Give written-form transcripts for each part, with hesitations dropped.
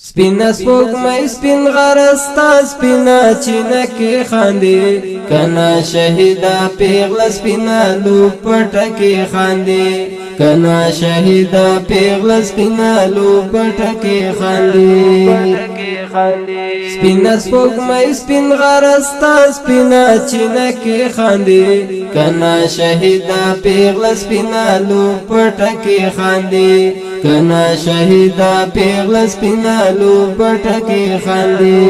سپینا سپوږمۍ سپین غرستا سپینا چینکې خاندي کنا شهیدا پیغله سپینا لو پټکې خاندي کنا شهیدا پیغله سپینا لو پټکې خاندي سپینا سپوږمۍ سپین غرستا سپینا چینکې خاندي کنا شهیدا پیغله سپینا لو پټکې خاندي کنا شهیدا پیغله سپینا لو پټکې خاندي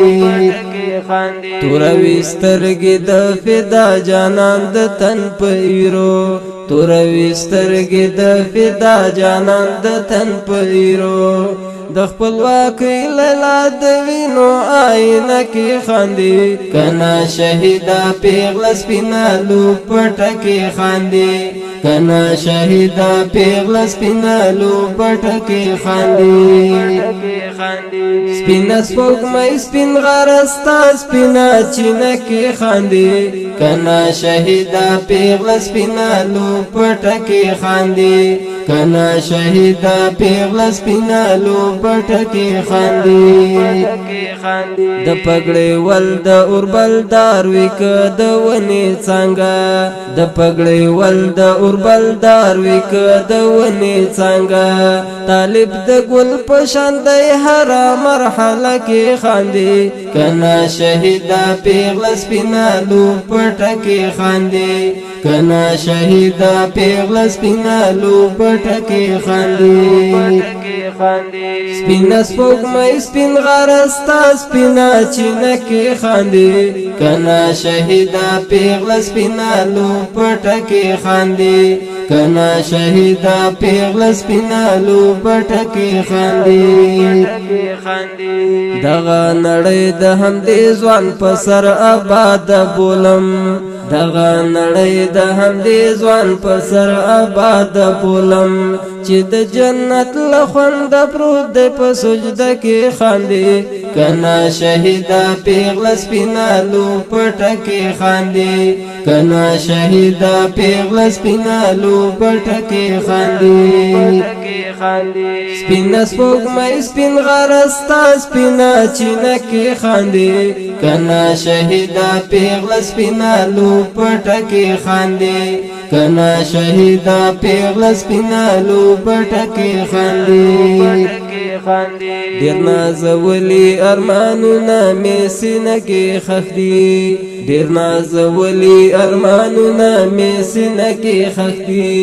توروي سترګې د فدا جانان د تن پیرو توروي سترګې د فدا جانان د تن پیرو د خپلواکۍ لیلا د وینو آینه کې خاندي کنا شهیدا پیغله سپینا لو پټکې خاندي کنا شهیدا پیغله سپینا لو پټکې خاندي سپینا سپوږمۍ سپین غرستا سپینا چینکې خاندي کنا شهیدا پیغله سپینا لو پټکې خاندي کنا شهیدا پیغله سپینا لو پټکې خاندي د پګړې ول د اوربل دار وک د ونی څنګه د پګړې ول د اوربل دار وک د ونی څنګه طالب د ګل پشان د هر مرحله کې خاندي کنا شهیدا پیغله سپینا لو پټکې خاندي کنا شهیدا پیغله سپینا لو پټکې خاندي سپینا سپوږمۍ سپین غرستا سپینا چینکې خاندي کنا شهیدا پیغله سپینا لو پټکې خاندي کنا شهیدا پیغله سپینا لو پټکې خاندي دغه نړۍ د همدې ځوان په سر آباد بولم دغه نړۍ د همدې ځوان په سر آباد بولم چې د جنت له خوند پروت دی په سجده کې خاندي کنا شهیدا پیغله سپینا لو پټکې خاندي کنا شهیدا پیغله سپینا لو پټکې خاندي سپینا سپوږمۍ سپین غرستا سپینا چینکې خاندي کنا شهیدا پیغله سپینا لو پټکې خاندي کنا شهیدا پیغله سپینا لو پټکې خاندي ډیر نازولي ارمانونه مې سینه کې خښ دي ډیر نازولي ارمانونه مې سینه کې خښ دي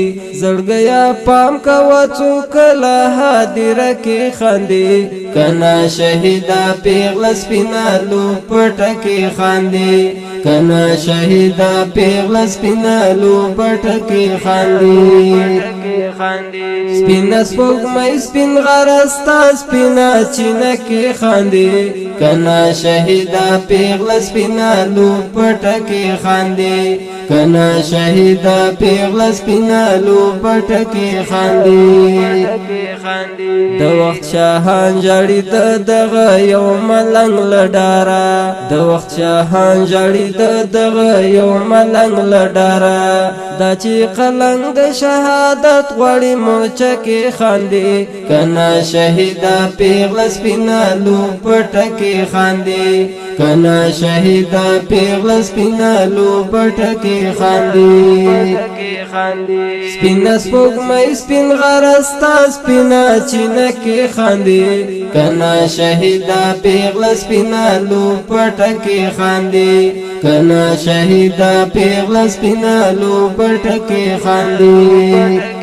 زړګیا پام کوه څوک له حاضره کې خاندي کنا شهیدا پیغله سپینا لو پټکې خاندي کنا شهیدا پیغله سپینا لو پټکې خاندي سپینا سپوږمۍ سپین غرستا سپینا چینکې خاندي کنا شهیدا پیغله سپینا لو پټکې خاندي کنا شهیدا پیغله سپینا لو پټکې خاندي د وخت شاهان جړی دغه یو ملنګ لډارا د وخت شاهان جړی دغه یو ملنګ لډارا دا چې قلنګ د شهادت غړی مورچکې خاندي کنا شهیدا پیغله سپینا لو پټکې خاندي کنا شهیدا پیغله سپینا لو پټکې خاندي سپینا سپوږمۍ سپین غرستا سپینا چینکې خاندي کنا شهیدا پیغله سپینا لو پټکې خاندي کنا شهیدا پیغله سپینا لو پټکې خاندي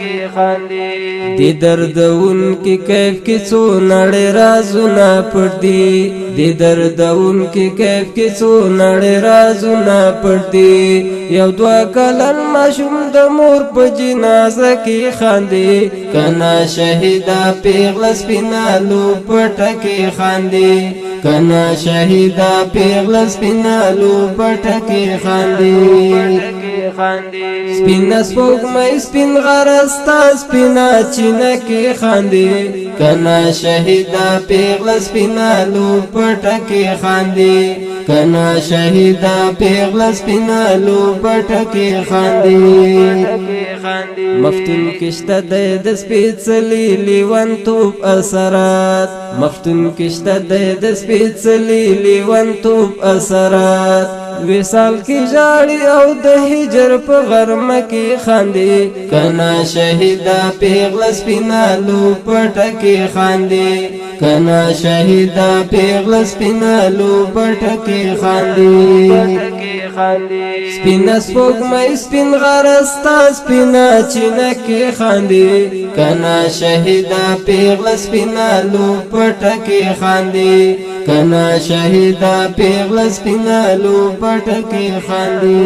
دی دردون کی کیف کی څو نړۍ رازونه پټ دي دی دردون کی کیف کی څو نړۍ رازونه پټ دي یو دوا کلن ماشوم د مور په جنازه کې خاندي کنا شهیدا پیغله سپینا لو پټکې خاندي کنا شهیدا پیغله سپینا لو پټکې خاندي خاندي سپینا سپوږمۍ سپین غرستا سپینا چینه کې خاندي کنا شهیدا پیغله سپینا لو پټه کې خاندي کنا شهیدا پیغله سپینا لو پټه کې خاندي مفتون کشته د سپېڅلي لیونتوب اثرات مفتون کشته د سپېڅلي لیونتوب اثرات وصال کی جاړي او د هجر په غرمه کې خاندي کنا شهیدا پیغله سپینا لو پټه کې خاندي کنا شهیدا پیغله سپینا لو پټه کې خاندي سپینا سپوږمۍ سپین غرستا سپینا چینه کې خاندي کنا شهیدا پیغله سپینا لو پټه کې خاندي کنا شهیدا پیغله سپینا لو پټه کې خاندي